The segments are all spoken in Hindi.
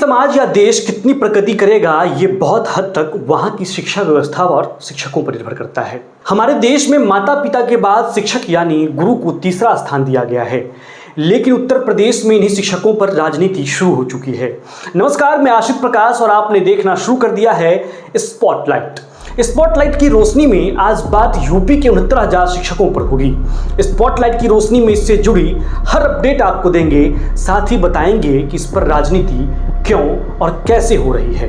समाज या देश कितनी प्रगति करेगा ये बहुत हद तक वहाँ की शिक्षा व्यवस्था और शिक्षकों पर निर्भर करता है। हमारे देश में माता पिता के बाद शिक्षक यानी गुरु को तीसरा स्थान दिया गया है, लेकिन उत्तर प्रदेश में इन्हीं शिक्षकों पर राजनीति शुरू हो चुकी है। नमस्कार, मैं आशित प्रकाश और आपने देखना शुरू कर दिया है स्पॉटलाइट। स्पॉटलाइट की रोशनी में आज बात यूपी के 69,000 शिक्षकों पर होगी। स्पॉटलाइट की रोशनी में इससे जुड़ी हर अपडेट आपको देंगे, साथ ही बताएंगे कि इस पर राजनीति क्यों और कैसे हो रही है।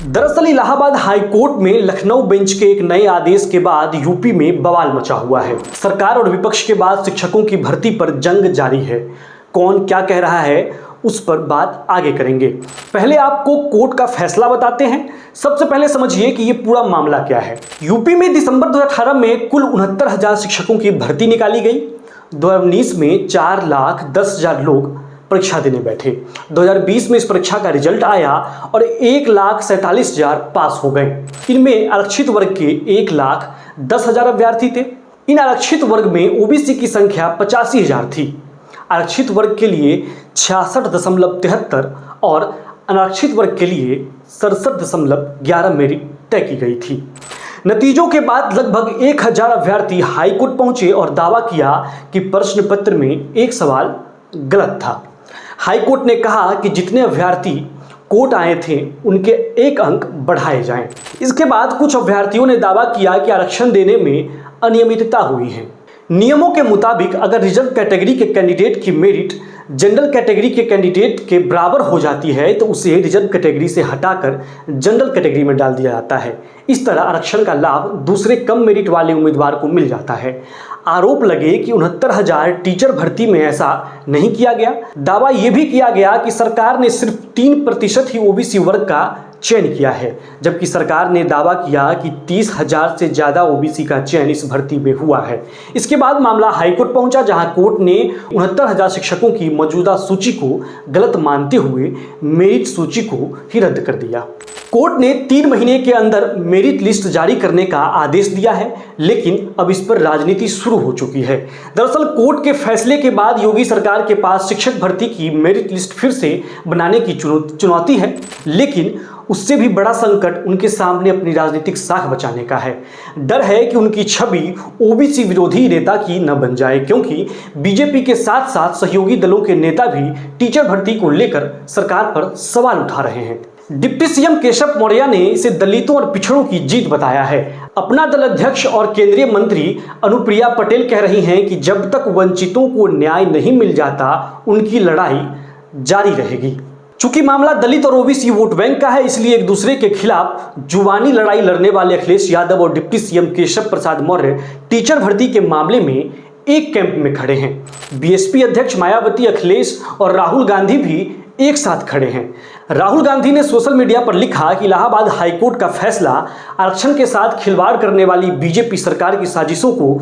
दरअसल इलाहाबाद हाई कोर्ट में लखनऊ बेंच के एक नए आदेश के बाद यूपी में बवाल मचा हुआ है। सरकार और विपक्ष के बाद शिक्षकों की भर्ती पर जंग जारी है। कौन क्या कह रहा है उस पर बात आगे करेंगे। पहले आपको कोर्ट का फैसला बताते हैं। सबसे पहले समझिए कि ये पूरा मामला क्या है। यूपी में दिसंबर 2018 में कुल 69,000 शिक्षकों की भर्ती निकाली गई। 2019 में 4,10,000 लोग परीक्षा देने बैठे। 2020 में इस परीक्षा का रिजल्ट आया और 1,47,000 पास हो गए। इनमें आरक्षित वर्ग के 1,10,000 अभ्यर्थी थे। इन आरक्षित वर्ग में ओबीसी की संख्या 85,000 थी। आरक्षित वर्ग के लिए 66.73 और अनारक्षित वर्ग के लिए 67.11 मेरिट तय की गई थी। नतीजों के बाद लगभग 1,000 अभ्यर्थी हाईकोर्ट पहुंचे और दावा किया कि प्रश्न पत्र में एक सवाल गलत था। हाईकोर्ट ने कहा कि जितने अभ्यर्थी कोर्ट आए थे उनके 1 अंक बढ़ाए जाएं। इसके बाद कुछ अभ्यर्थियों ने दावा किया कि आरक्षण देने में अनियमितता हुई है। नियमों के मुताबिक अगर रिजर्व कैटेगरी के कैंडिडेट की मेरिट जनरल कैटेगरी के कैंडिडेट के बराबर हो जाती है तो उसे रिजर्व कैटेगरी से हटाकर जनरल कैटेगरी में डाल दिया जाता है। इस तरह आरक्षण का लाभ दूसरे कम मेरिट वाले उम्मीदवार को मिल जाता है। आरोप लगे कि 69,000 टीचर भर्ती में ऐसा नहीं किया गया। दावा यह भी किया गया कि सरकार ने सिर्फ 3% ही ओबीसी वर्ग का चयन किया है, जबकि सरकार ने दावा किया कि 30,000 से ज़्यादा ओबीसी का चयन इस भर्ती में हुआ है। इसके बाद मामला हाईकोर्ट पहुंचा, जहां कोर्ट ने 69,000 शिक्षकों की मौजूदा सूची को गलत मानते हुए मेरिट सूची को ही रद्द कर दिया। कोर्ट ने 3 महीने के अंदर मेरिट लिस्ट जारी करने का आदेश दिया है, लेकिन अब इस पर राजनीति शुरू हो चुकी है। दरअसल कोर्ट के फैसले के बाद योगी सरकार के पास शिक्षक भर्ती की मेरिट लिस्ट फिर से बनाने की चुनौती है, लेकिन उससे भी बड़ा संकट उनके सामने अपनी राजनीतिक साख बचाने का है। डर है कि उनकी छवि ओबीसी विरोधी नेता की न बन जाए, क्योंकि बीजेपी के साथ साथ सहयोगी दलों के नेता भी टीचर भर्ती को लेकर सरकार पर सवाल उठा रहे हैं। डिप्टी सीएम केशव मौर्य ने इसे दलितों और पिछड़ों की जीत बताया है। अपना दल अध्यक्ष और केंद्रीय मंत्री अनुप्रिया पटेल कह रही हैं कि जब तक वंचितों को न्याय नहीं मिल जाता उनकी लड़ाई जारी रहेगी। चूंकि मामला दलित और ओबीसी वोट बैंक का है, इसलिए एक दूसरे के खिलाफ जुबानी लड़ाई लड़ने वाले अखिलेश यादव और deputy CM Keshav Prasad Maurya teacher भर्ती के मामले में एक कैंप में खड़े हैं। बीएसपी अध्यक्ष मायावती, अखिलेश और राहुल गांधी भी एक साथ खड़े हैं। राहुल गांधी ने सोशल मीडिया पर लिखा कि इलाहाबाद हाईकोर्ट का फैसला आरक्षण के साथ खिलवाड़ करने वाली बीजेपी सरकार की साजिशों को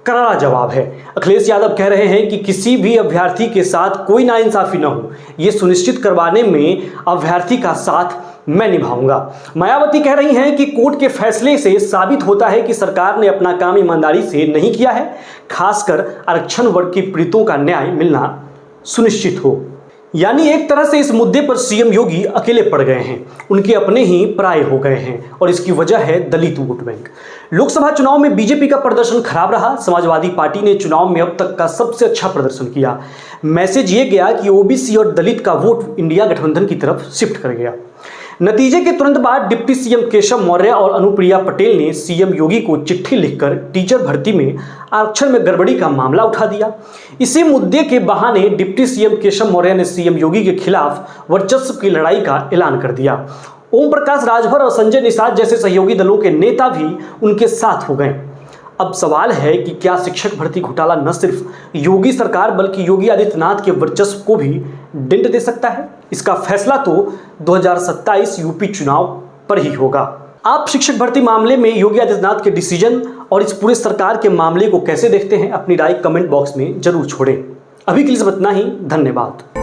करारा जवाब है। अखिलेश यादव कह रहे हैं कि किसी भी अभ्यर्थी के साथ कोई नाइंसाफी न हो, ये सुनिश्चित करवाने में अभ्यर्थी का साथ मैं निभाऊंगा। मायावती कह रही हैं कि कोर्ट के फैसले से साबित होता है कि सरकार ने अपना काम ईमानदारी से नहीं किया है, खासकर आरक्षण वर्ग के पीड़ितों का न्याय मिलना सुनिश्चित हो। यानी एक तरह से इस मुद्दे पर सीएम योगी अकेले पड़ गए हैं, उनके अपने ही पराये हो गए हैं और इसकी वजह है दलित वोट बैंक। लोकसभा चुनाव में बीजेपी का प्रदर्शन खराब रहा। समाजवादी पार्टी ने चुनाव में अब तक का सबसे अच्छा प्रदर्शन किया। मैसेज ये गया कि ओबीसी और दलित का वोट इंडिया गठबंधन की तरफ शिफ्ट कर गया। नतीजे के तुरंत बाद डिप्टी सीएम केशव मौर्य और अनुप्रिया पटेल ने सीएम योगी को चिट्ठी लिखकर टीचर भर्ती में आरक्षण में गड़बड़ी का मामला उठा दिया। इसी मुद्दे के बहाने डिप्टी सीएम केशव मौर्य ने सीएम योगी के खिलाफ वर्चस्व की लड़ाई का ऐलान कर दिया। ओम प्रकाश राजभर और संजय निषाद जैसे सहयोगी दलों के नेता भी उनके साथ हो गए। अब सवाल है कि क्या शिक्षक भर्ती घोटाला न सिर्फ योगी सरकार बल्कि योगी आदित्यनाथ के वर्चस्व को भी डेंट दे सकता है? इसका फैसला तो 2027 यूपी चुनाव पर ही होगा। आप शिक्षक भर्ती मामले में योगी आदित्यनाथ के डिसीजन और इस पूरे सरकार के मामले को कैसे देखते हैं? अपनी राय कमेंट बॉक्स में जरूर छोड़ें। अभी के लिए इतना ही, धन्यवाद।